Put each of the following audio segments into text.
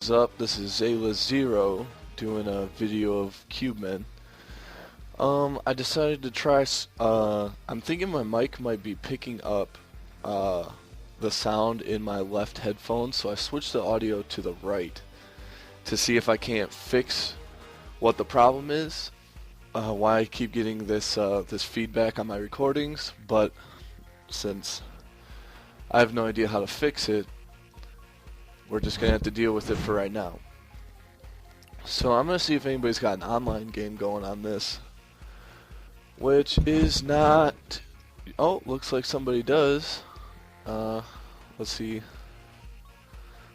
What's up? This is Xela Xero doing a video of Cubemen. I decided to try. I'm thinking my mic might be picking up the sound in my left headphone, so I switched the audio to the right to see if I can't fix what the problem is. Why I keep getting this feedback on my recordings, but since I have no idea how to fix it, we're just gonna have to deal with it for right now. So I'm gonna see if anybody's got an online game going on this, which is not. Oh, looks like somebody does. Let's see.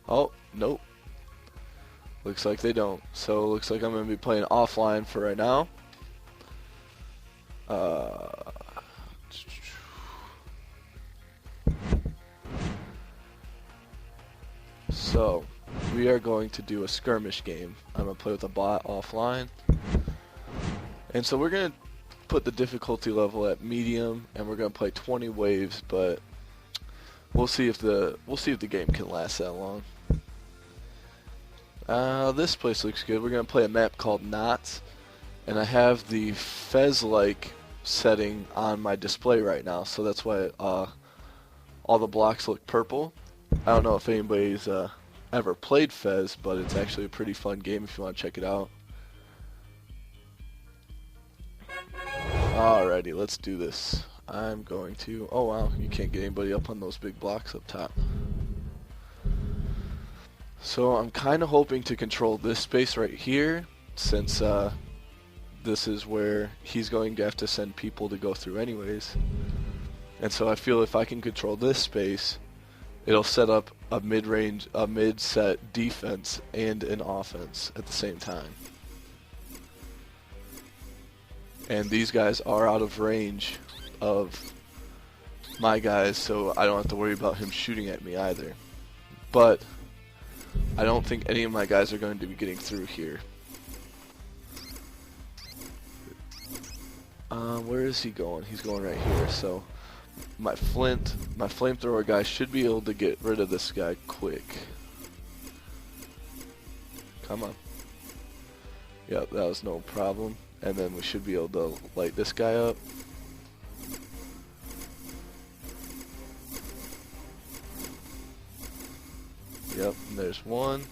Oh, nope. Looks like they don't. So it looks like I'm gonna be playing offline for right now. So, we are going to do a skirmish game. I'm going to play with a bot offline. And so we're going to put the difficulty level at medium, and we're going to play 20 waves, but we'll see if the game can last that long. This place looks good. We're going to play a map called Knots, and I have the Fez-like setting on my display right now, so that's why all the blocks look purple. I don't know if anybody's ever played Fez, but it's actually a pretty fun game if you want to check it out. Alrighty, let's do this. I'm going to... Oh wow, you can't get anybody up on those big blocks up top. So I'm kind of hoping to control this space right here, since this is where he's going to have to send people to go through anyways. And so I feel if I can control this space, it'll set up a mid-set defense and an offense at the same time. And these guys are out of range of my guys, so I don't have to worry about him shooting at me either. But I don't think any of my guys are going to be getting through here. Where is he going? He's going right here, so my flamethrower guy should be able to get rid of this guy quick. Come on. Yep, that was no problem. And then we should be able to light this guy up. Yep, and there's one.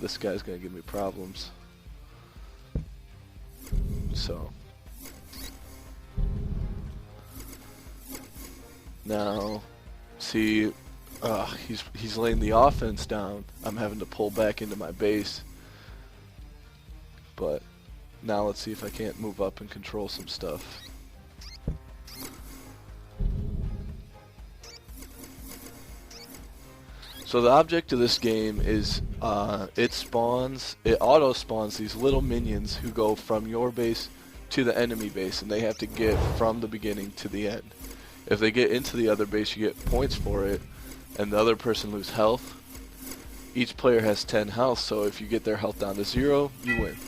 This guy's gonna give me problems. So now, see, he's laying the offense down. I'm having to pull back into my base. But now let's see if I can't move up and control some stuff. So the object of this game is it auto spawns these little minions who go from your base to the enemy base, and they have to get from the beginning to the end. If they get into the other base, you get points for it, and the other person loses health. Each player has 10 health, so if you get their health down to 0, you win.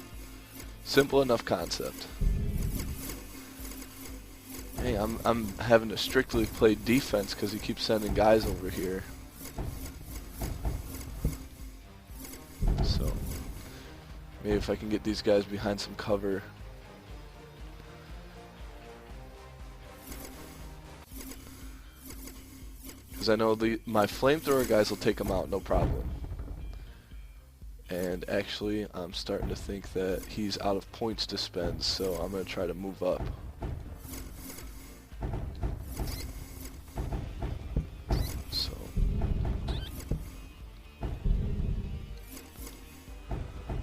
Simple enough concept. Hey, I'm having to strictly play defense because he keeps sending guys over here. So maybe if I can get these guys behind some cover. Because I know my flamethrower guys will take them out, no problem. And actually, I'm starting to think that he's out of points to spend, so I'm going to try to move up. So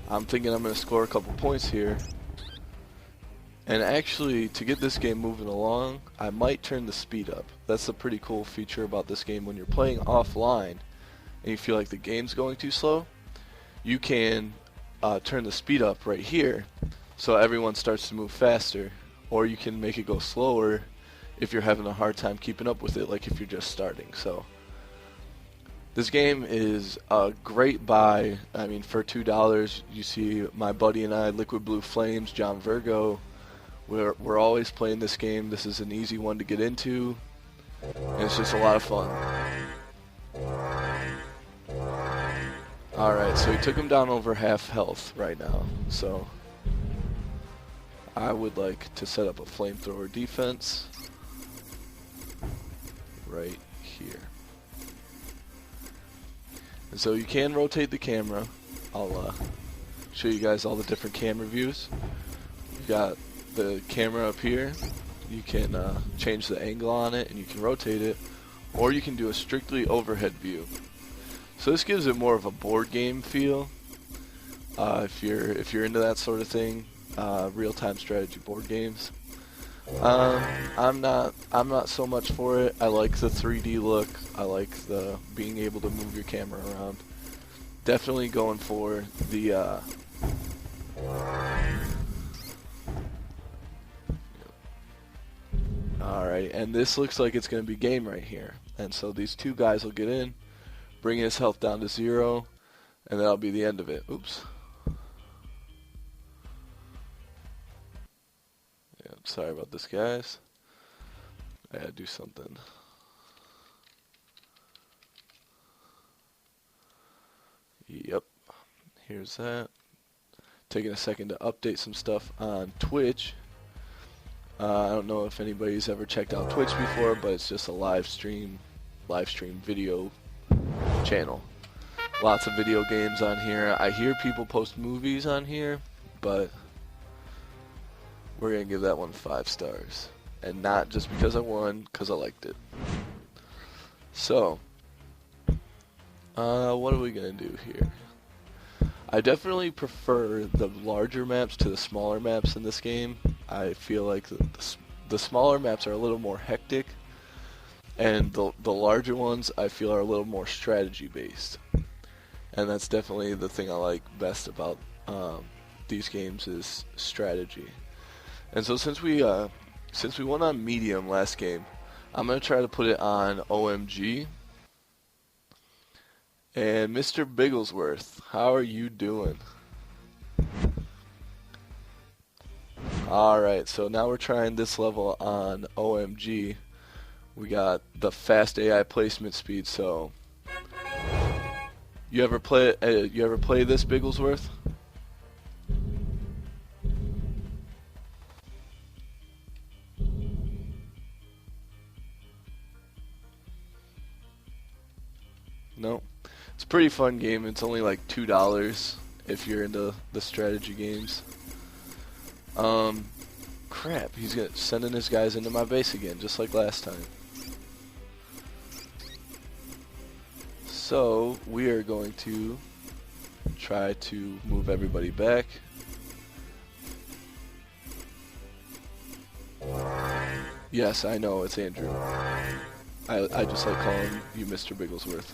I'm thinking I'm going to score a couple points here. And actually, to get this game moving along, I might turn the speed up. That's a pretty cool feature about this game. When you're playing offline and you feel like the game's going too slow, you can turn the speed up right here so everyone starts to move faster, or you can make it go slower if you're having a hard time keeping up with it, like if you're just starting. So this game is a great buy. I mean, for $2, you see my buddy and I, Liquid Blue Flames, John Virgo, we're always playing this game. This is an easy one to get into, and it's just a lot of fun. Alright, so he took him down over half health right now. So I would like to set up a flamethrower defense right here. And so you can rotate the camera. I'll show you guys all the different camera views. You got the camera up here. You can change the angle on it and you can rotate it, or you can do a strictly overhead view. So this gives it more of a board game feel. If you're into that sort of thing, real-time strategy board games. I'm not so much for it. I like the 3D look. I like the being able to move your camera around. Definitely going for the Alright, and this looks like it's going to be game right here. And so these two guys will get in, bring his health down to 0, and that'll be the end of it. Oops. Yeah, sorry about this, guys. I gotta do something. Yep. Here's that. Taking a second to update some stuff on Twitch. I don't know if anybody's ever checked out Twitch before, but it's just a live stream video channel. Lots of video games on here. I hear people post movies on here, but we're gonna give that one 5 stars, and not just because I won, because I liked it. So, what are we gonna do here? I definitely prefer the larger maps to the smaller maps in this game. I feel like the smaller maps are a little more hectic, and the larger ones I feel are a little more strategy based. And that's definitely the thing I like best about these games is strategy. And so since we went on medium last game, I'm gonna try to put it on OMG. And Mr. Bigglesworth, how are you doing? Alright, so now we're trying this level on OMG. We got the fast AI placement speed, so you ever play this, Bigglesworth? No. It's a pretty fun game. It's only like $2 if you're into the strategy games. Crap, he's sending his guys into my base again, just like last time. So, we are going to try to move everybody back. Yes, I know, it's Andrew. I just like calling you Mr. Bigglesworth.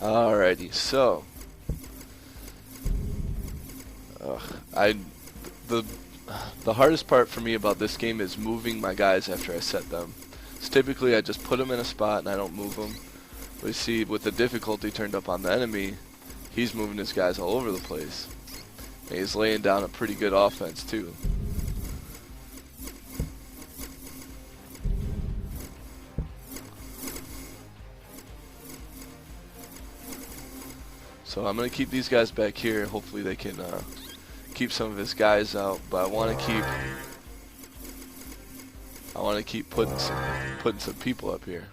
Alrighty, so the hardest part for me about this game is moving my guys after I set them. So typically I just put them in a spot and I don't move them. But you see, with the difficulty turned up on the enemy, he's moving his guys all over the place. And he's laying down a pretty good offense too. So I'm going to keep these guys back here. Hopefully they can keep some of his guys out. But I want to keep putting some people up here.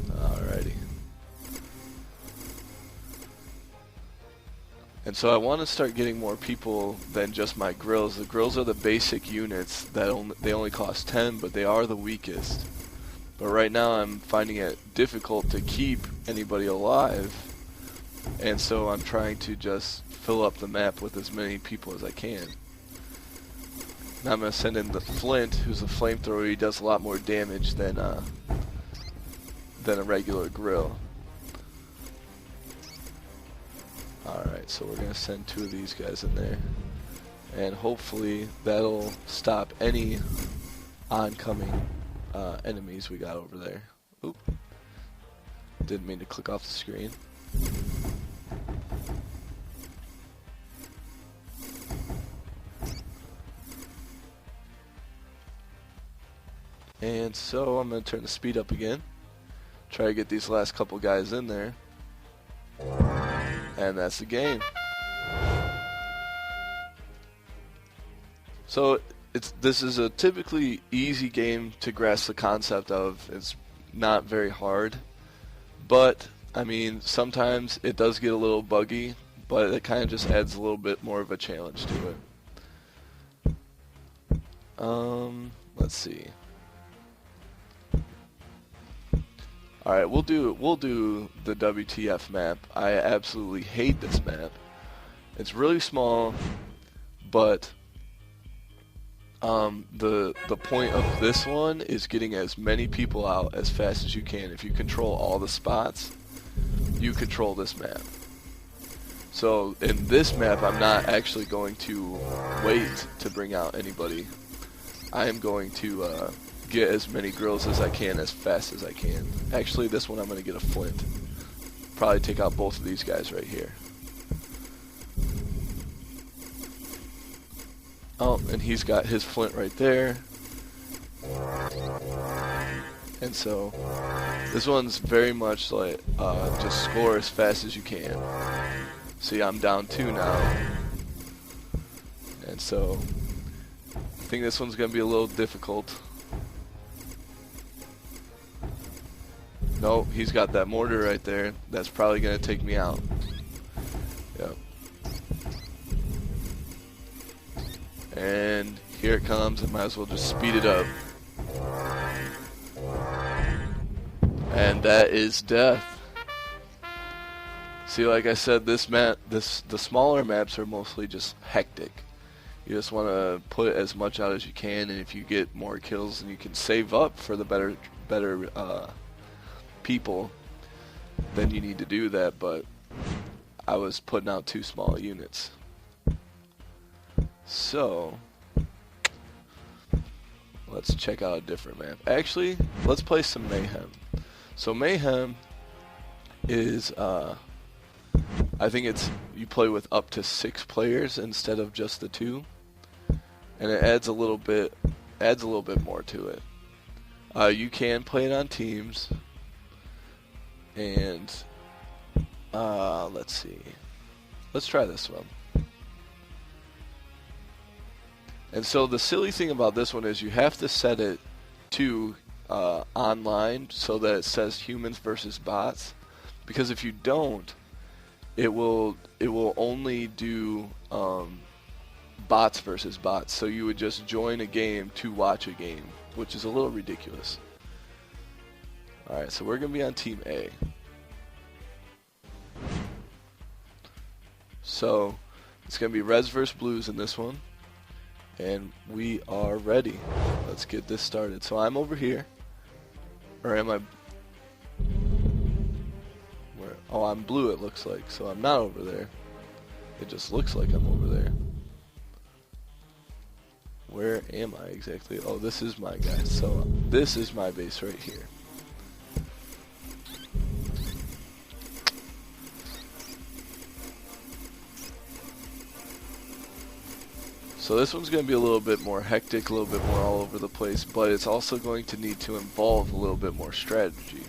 Alrighty. And so I want to start getting more people than just my grills. The grills are the basic units that they only cost 10, but they are the weakest. But right now I'm finding it difficult to keep anybody alive, and so I'm trying to just fill up the map with as many people as I can. Now I'm going to send in the Flint, who's a flamethrower. He does a lot more damage than a regular grill. Alright, so we're going to send 2 of these guys in there, and hopefully that'll stop any oncoming enemies we got over there. Oop. Didn't mean to click off the screen. And so I'm going to turn the speed up again. Try to get these last couple guys in there. And that's the game. So this is a typically easy game to grasp the concept of. It's not very hard. But, I mean, sometimes it does get a little buggy, but it kind of just adds a little bit more of a challenge to it. Let's see. Alright, we'll do the WTF map. I absolutely hate this map. It's really small, but the point of this one is getting as many people out as fast as you can. If you control all the spots, you control this map. So in this map, I'm not actually going to wait to bring out anybody. I am going to get as many girls as I can as fast as I can. Actually, this one I'm going to get a flint. Probably take out both of these guys right here. Oh, and he's got his flint right there. And so this one's very much like just score as fast as you can. See, I'm down 2 now. And so I think this one's going to be a little difficult. No, he's got that mortar right there. That's probably going to take me out. Yep. And here it comes. I might as well just speed it up. And that is death. See, like I said, this map, the smaller maps are mostly just hectic. You just want to put as much out as you can, and if you get more kills, then you can save up for the better people, then you need to do that. But I was putting out too small units. So let's check out a different map. Actually, let's play some Mayhem. So Mayhem is I think it's you play with up to 6 players instead of just the 2, and it adds a little bit more to it. You can play it on teams, and let's see. Let's try this one. And so the silly thing about this one is you have to set it to online so that it says humans versus bots, because if you don't, it will only do bots versus bots. So you would just join a game to watch a game, which is a little ridiculous. Alright, so we're going to be on Team A. So it's going to be Reds versus Blues in this one. And we are ready. Let's get this started. So I'm over here. Or am I? Where? Oh, I'm blue it looks like. So I'm not over there. It just looks like I'm over there. Where am I exactly? Oh, this is my guy. So this is my base right here. So this one's going to be a little bit more hectic, a little bit more all over the place, but it's also going to need to involve a little bit more strategy.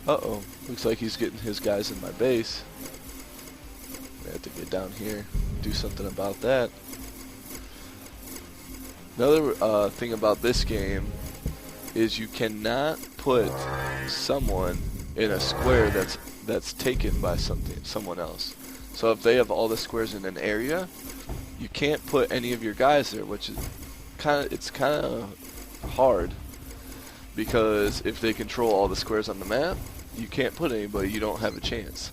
Uh-oh, looks like he's getting his guys in my base. I have to get down here, do something about that. Another thing about this game is you cannot put someone in a square that's taken by someone else. So if they have all the squares in an area, you can't put any of your guys there, which is kind of hard, because if they control all the squares on the map, you can't put anybody. You don't have a chance.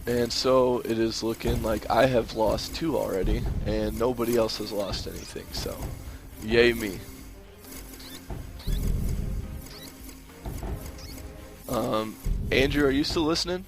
And so it is looking like I have lost 2 already, and nobody else has lost anything, so yay me. Andrew, are you still listening?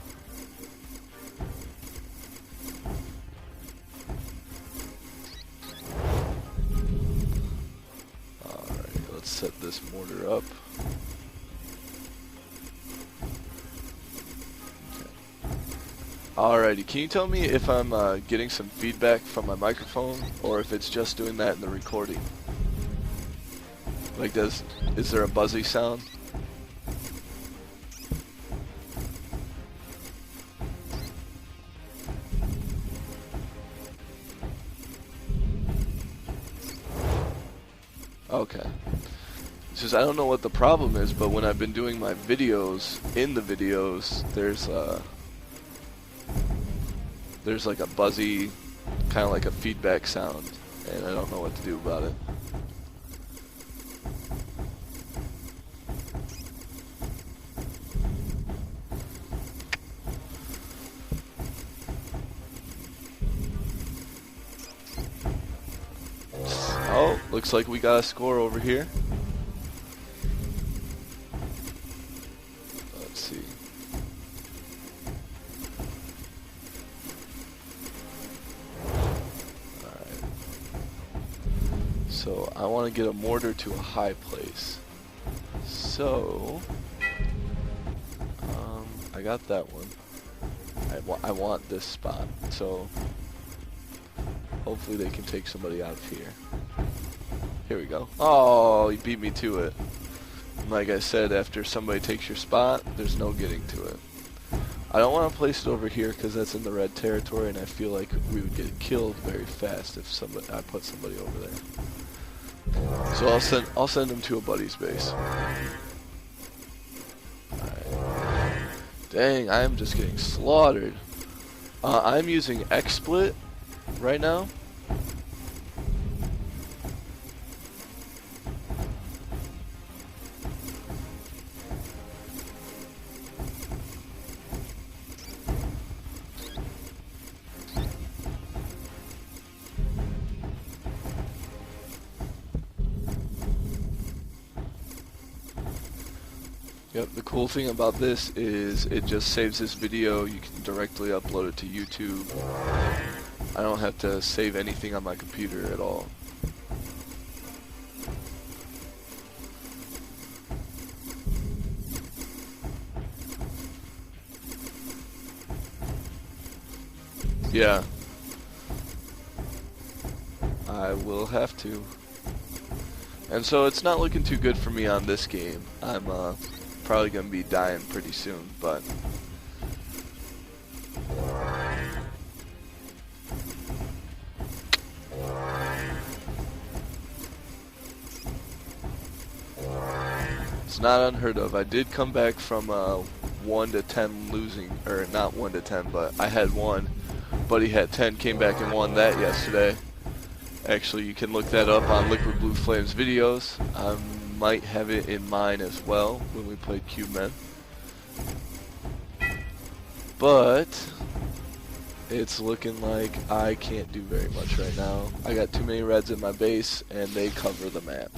Alrighty, can you tell me if I'm getting some feedback from my microphone, or if it's just doing that in the recording? Like, is there a buzzy sound? Okay. It's just I don't know what the problem is, but when I've been doing my videos, in the videos, there's like a buzzy, kind of like a feedback sound, and I don't know what to do about it. Oh, looks like we got a score over here. Let's see. Alright. So, I want to get a mortar to a high place. So, I got that one. I want this spot. So, hopefully they can take somebody out of here. Here we go. Oh, he beat me to it. Like I said, after somebody takes your spot, there's no getting to it. I don't want to place it over here because that's in the red territory, and I feel like we would get killed very fast if I put somebody over there. So I'll send them to a buddy's base. Alright. Dang, I'm just getting slaughtered. I'm using XSplit right now. Yep, the cool thing about this is it just saves this video. You can directly upload it to YouTube. I don't have to save anything on my computer at all. Yeah. I will have to. And so it's not looking too good for me on this game. I'm probably going to be dying pretty soon, but it's not unheard of. I did come back from 1 to 10 losing, or not 1 to 10, but I had 1. Buddy had 10, came back and won that yesterday. Actually, you can look that up on Liquid Blue Flames videos. I might have it in mine as well when we played Cubemen. But it's looking like I can't do very much right now. I got too many reds in my base, and they cover the map.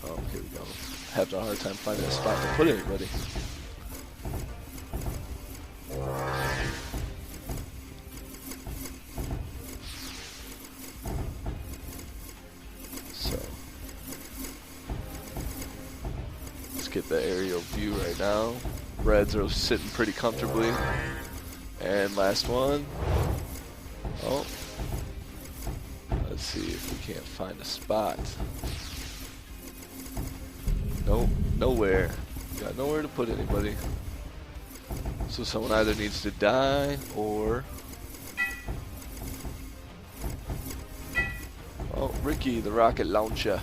Oh, here we go. Having a hard time finding a spot to put anybody. So, let's get the aerial view right now. Reds are sitting pretty comfortably. And last one. Oh. Let's see if we can't find a spot. Nope, nowhere. Got nowhere to put anybody. So someone either needs to die or... Oh, Ricky, the rocket launcher.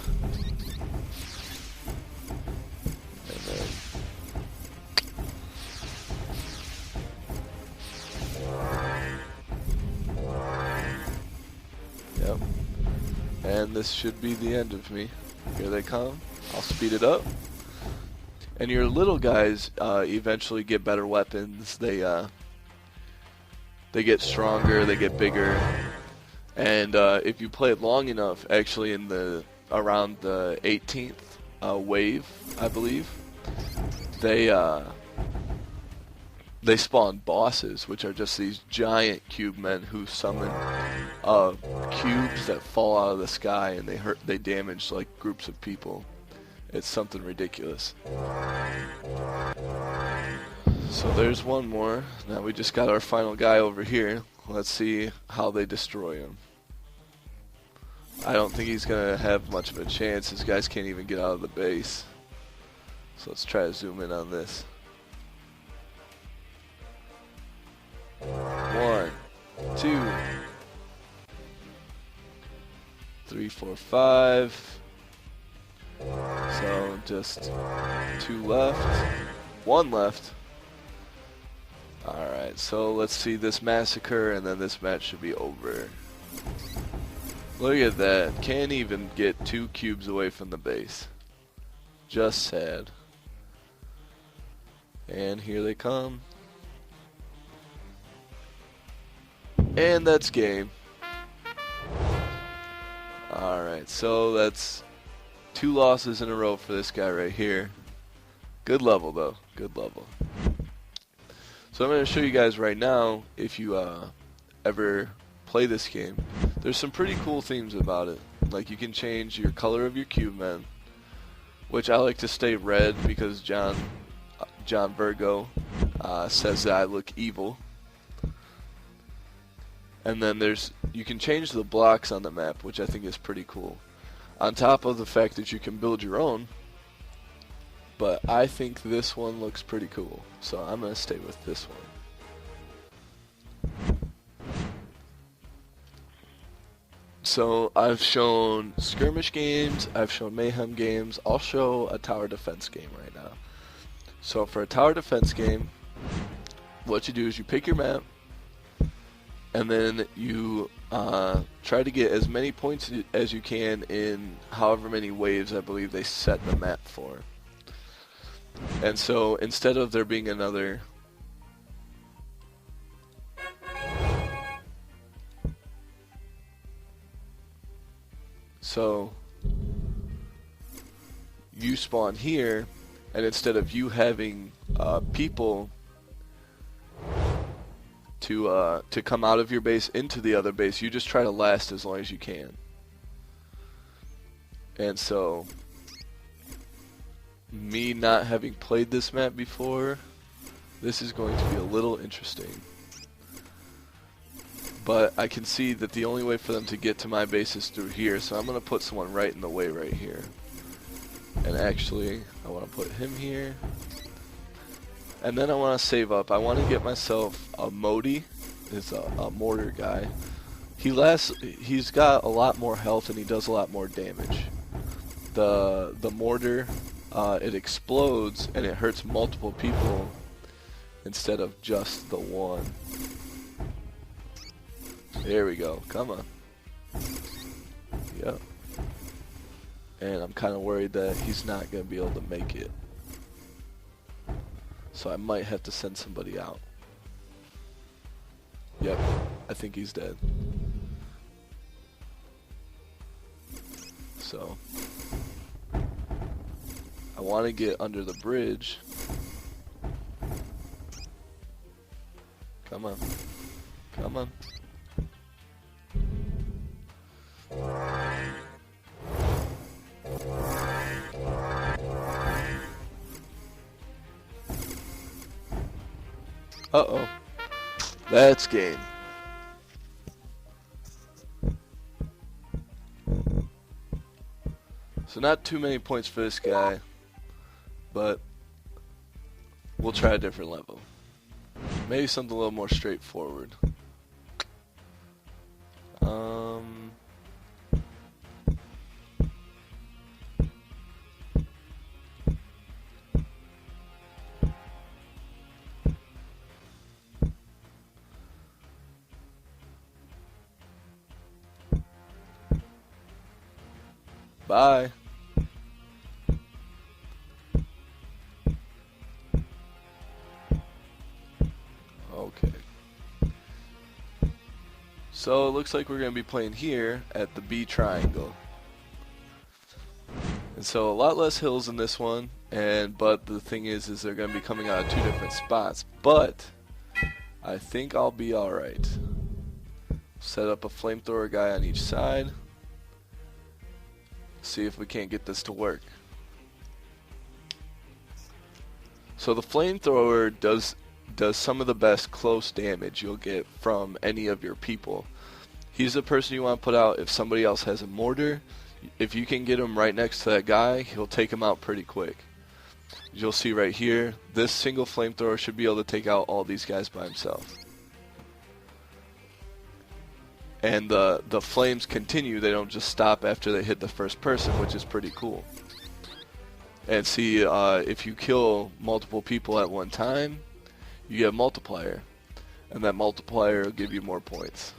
And then... Yep. And this should be the end of me. Here they come. I'll speed it up. And your little guys eventually get better weapons. They get stronger, they get bigger. And if you play it long enough, actually in the around the 18th wave, I believe, they spawn bosses, which are just these giant Cubemen who summon cubes that fall out of the sky, and they damage like groups of people. It's something ridiculous. So there's one more. Now we just got our final guy over here. Let's see how they destroy him. I don't think he's going to have much of a chance. His guys can't even get out of the base. So let's try to zoom in on this. 1, 2, 3, 4, 5. So just 2 left. 1 left. Alright, so let's see this massacre and then this match should be over. Look at that. Can't even get 2 cubes away from the base. Just sad. And here they come. And that's game. Alright, so that's 2 losses in a row for this guy right here. Good level though. Good level. So I'm going to show you guys right now, if you ever play this game, there's some pretty cool themes about it. Like you can change your color of your Cubemen, which I like to stay red because John Virgo says that I look evil. And then you can change the blocks on the map, which I think is pretty cool. On top of the fact that you can build your own, but I think this one looks pretty cool, so I'm going to stay with this one. So I've shown skirmish games, I've shown mayhem games, I'll show a tower defense game right now. So for a tower defense game, what you do is you pick your map, and then you try to get as many points as you can in however many waves I believe they set the map for. And so instead of there being another you spawn here, and instead of you having people to come out of your base into the other base, you just try to last as long as you can. And so me not having played this map before, this is going to be a little interesting. But I can see that the only way for them to get to my base is through here, so I'm going to put someone right in the way right here. And actually, I want to put him here. And then I want to save up. I want to get myself a Modi. It's a mortar guy. He's got a lot more health and he does a lot more damage. The mortar, it explodes and it hurts multiple people instead of just the one. There we go. Come on. Yep. And I'm kind of worried that he's not going to be able to make it. So I might have to send somebody out. Yep. I think he's dead. So I want to get under the bridge. Come on. Come on. Uh-oh. That's game. So not too many points for this guy, but we'll try a different level. Maybe something a little more straightforward. Bye. Okay. So it looks like we're going to be playing here at the B triangle. And so a lot less hills in this one, but the thing is they're going to be coming out of 2 different spots. But I think I'll be alright. Set up a flamethrower guy on each side. See if we can't get this to work. So the flamethrower does some of the best close damage you'll get from any of your people. He's the person you want to put out if somebody else has a mortar. If you can get him right next to that guy, he'll take him out pretty quick. You'll see right here, this single flamethrower should be able to take out all these guys by himself. And the flames continue, they don't just stop after they hit the first person, which is pretty cool. And see, if you kill multiple people at one time, you get a multiplier. And that multiplier will give you more points.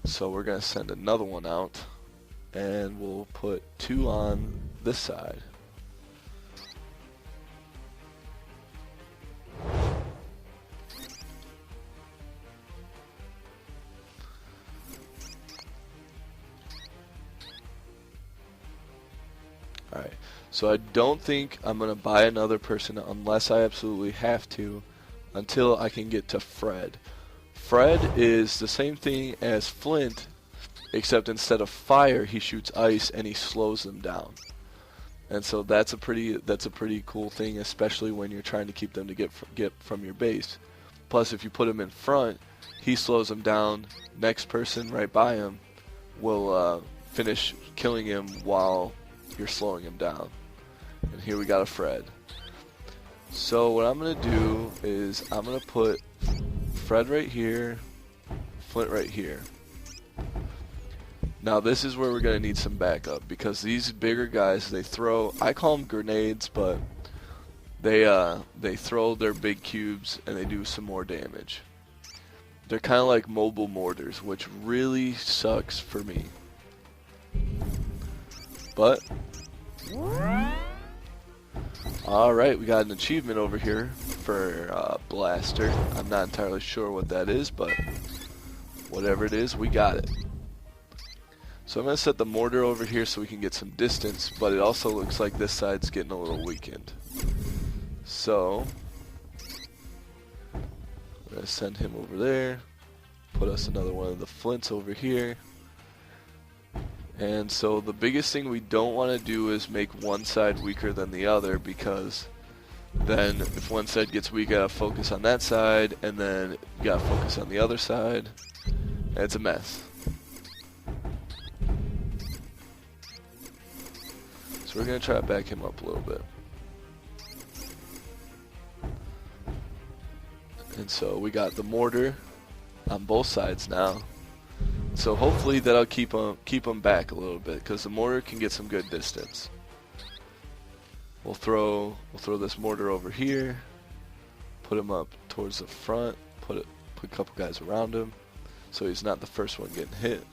So we're going to send another one out. And we'll put 2 on this side. Alright, so I don't think I'm going to buy another person unless I absolutely have to, until I can get to Fred. Fred is the same thing as Flint, except instead of fire he shoots ice and he slows them down. And so that's a pretty cool thing, especially when you're trying to keep them to get from your base. Plus, if you put him in front, he slows them down. Next person right by him will finish killing him while you're slowing him down. And here we got a Fred. So what I'm going to do is I'm going to put Fred right here, Flint right here. Now this is where we're going to need some backup, because these bigger guys, they throw, I call them grenades, but they throw their big cubes and they do some more damage. They're kind of like mobile mortars, which really sucks for me. But alright, we got an achievement over here for Blaster. I'm not entirely sure what that is, but whatever it is, we got it. So I'm going to set the mortar over here so we can get some distance, but it also looks like this side's getting a little weakened. So I'm going to send him over there, put us another one of the flints over here. And so the biggest thing we don't want to do is make one side weaker than the other, because then if one side gets weak, you gotta focus on that side, and then you gotta focus on the other side, and it's a mess. So we're gonna try to back him up a little bit. And so we got the mortar on both sides now. So hopefully that'll keep them back a little bit, because the mortar can get some good distance. We'll throw this mortar over here, put him up towards the front, put a couple guys around him, so he's not the first one getting hit.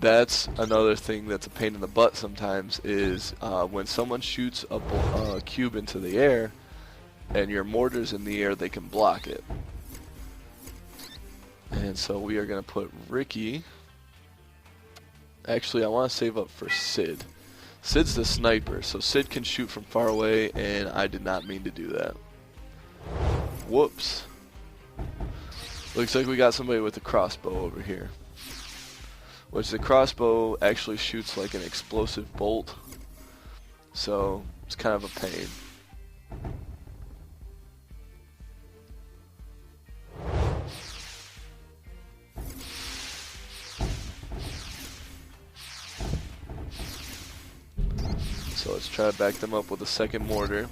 That's another thing that's a pain in the butt sometimes, is when someone shoots a cube into the air, and your mortar's in the air, they can block it. And so we are going to put Ricky. Actually, I want to save up for Sid. Sid's the sniper, so Sid can shoot from far away, and I did not mean to do that. Whoops. Looks like we got somebody with a crossbow over here. Which the crossbow actually shoots like an explosive bolt. So it's kind of a pain. So let's try to back them up with a second mortar.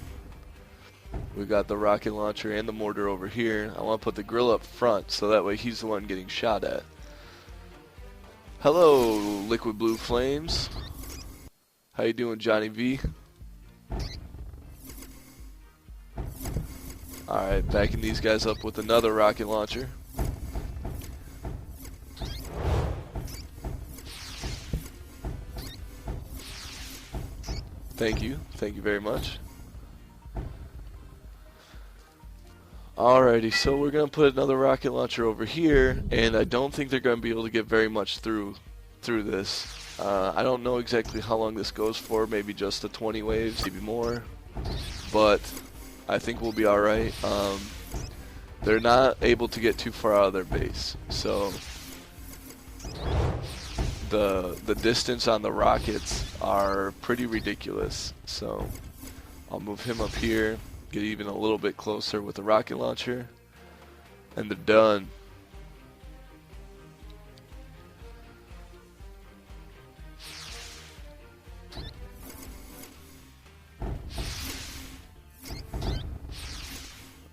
We got the rocket launcher and the mortar over here. I want to put the grill up front, so that way he's the one getting shot at. Hello, Liquid Blue Flames. How you doing, Johnny V? Alright, backing these guys up with another rocket launcher. Thank you very much. Alrighty, so we're going to put another rocket launcher over here, and I don't think they're going to be able to get very much through this. I don't know exactly how long this goes for, maybe just the 20 waves, maybe more, but I think we'll be alright. They're not able to get too far out of their base, so the distance on the rockets are pretty ridiculous, so I'll move him up here, get even a little bit closer with the rocket launcher, and they're done.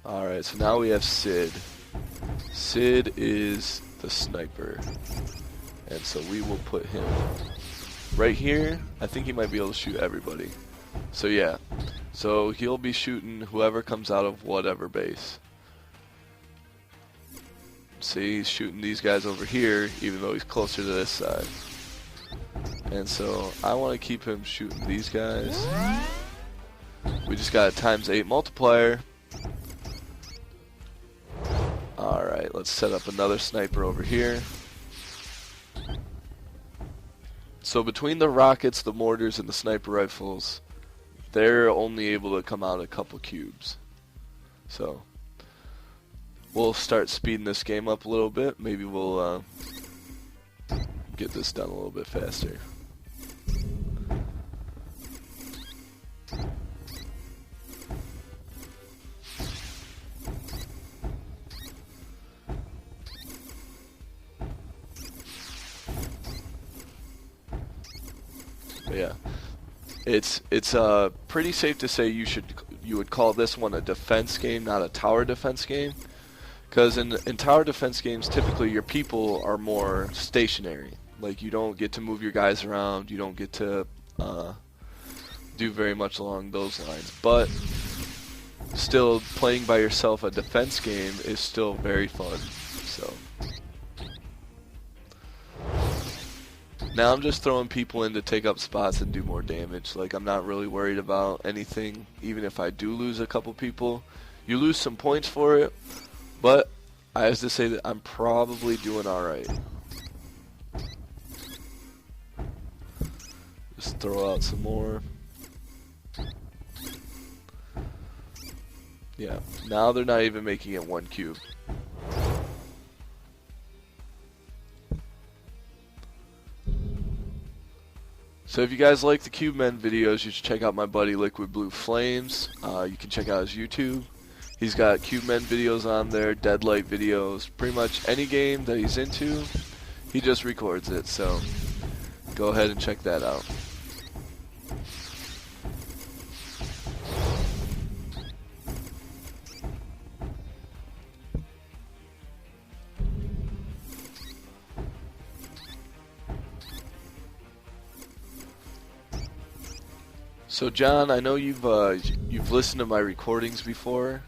Alright, so now we have Sid. Sid is the sniper. And so we will put him right here. I think he might be able to shoot everybody. So yeah. So he'll be shooting whoever comes out of whatever base. See, he's shooting these guys over here, even though he's closer to this side. And so I want to keep him shooting these guys. We just got a ×8 multiplier. Alright, let's set up another sniper over here. So between the rockets, the mortars, and the sniper rifles, they're only able to come out a couple cubes. So we'll start speeding this game up a little bit. Maybe we'll get this done a little bit faster. But yeah, it's pretty safe to say you would call this one a defense game, not a tower defense game, because in tower defense games typically your people are more stationary. Like, you don't get to move your guys around, you don't get to do very much along those lines. But still, playing by yourself a defense game is still very fun. So now I'm just throwing people in to take up spots and do more damage. Like, I'm not really worried about anything. Even if I do lose a couple people, you lose some points for it, but I have to say that I'm probably doing alright. Just throw out some more. Yeah, now they're not even making it one cube. So if you guys like the Cubemen videos, you should check out my buddy Liquid Blue Flames. You can check out his YouTube. He's got Cubemen videos on there, Deadlight videos, pretty much any game that he's into, he just records it. So go ahead and check that out. So John, I know you've listened to my recordings before.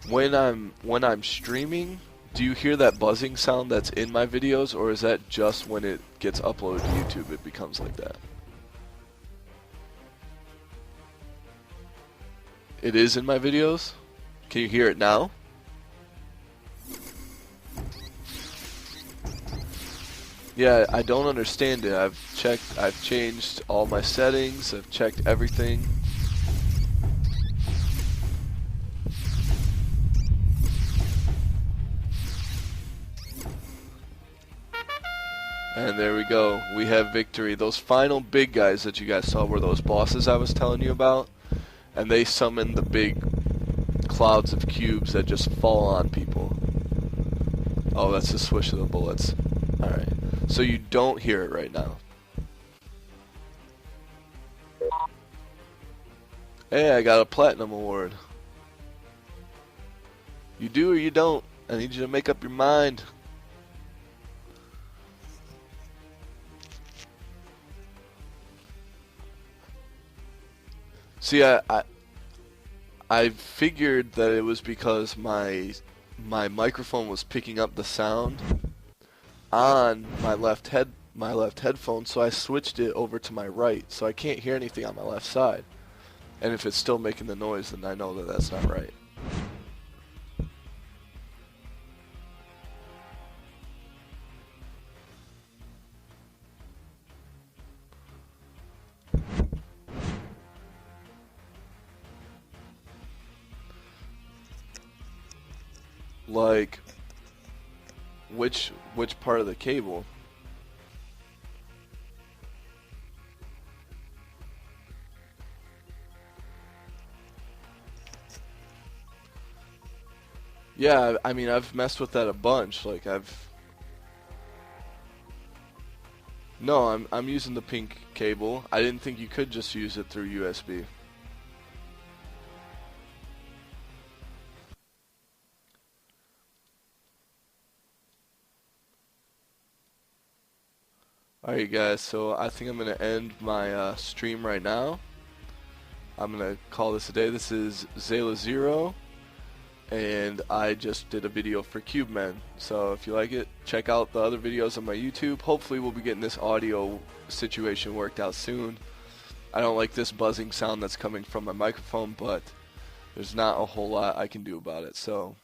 When I'm streaming, do you hear that buzzing sound that's in my videos, or is that just when it gets uploaded to YouTube it becomes like that? It is in my videos? Can you hear it now? Yeah, I don't understand it. I've changed all my settings, I've checked everything. And there we go. We have victory. Those final big guys that you guys saw were those bosses I was telling you about. And they summon the big clouds of cubes that just fall on people. Oh, that's the swish of the bullets. Alright. So you don't hear it right now. Hey, I got a platinum award. You do or you don't? I need you to make up your mind. See, I figured that it was because my microphone was picking up the sound on my left headphone, so I switched it over to my right, so I can't hear anything on my left side. And if it's still making the noise, then I know that that's not right. Like, which part of the cable? Yeah, I mean, I've messed with that a bunch. Like, no, I'm using the pink cable. I didn't think you could just use it through USB. Alright guys, so I think I'm going to end my stream right now. I'm going to call this a day. This is Xela Xero, and I just did a video for Cubemen. So if you like it, check out the other videos on my YouTube. Hopefully we'll be getting this audio situation worked out soon. I don't like this buzzing sound that's coming from my microphone, but there's not a whole lot I can do about it. So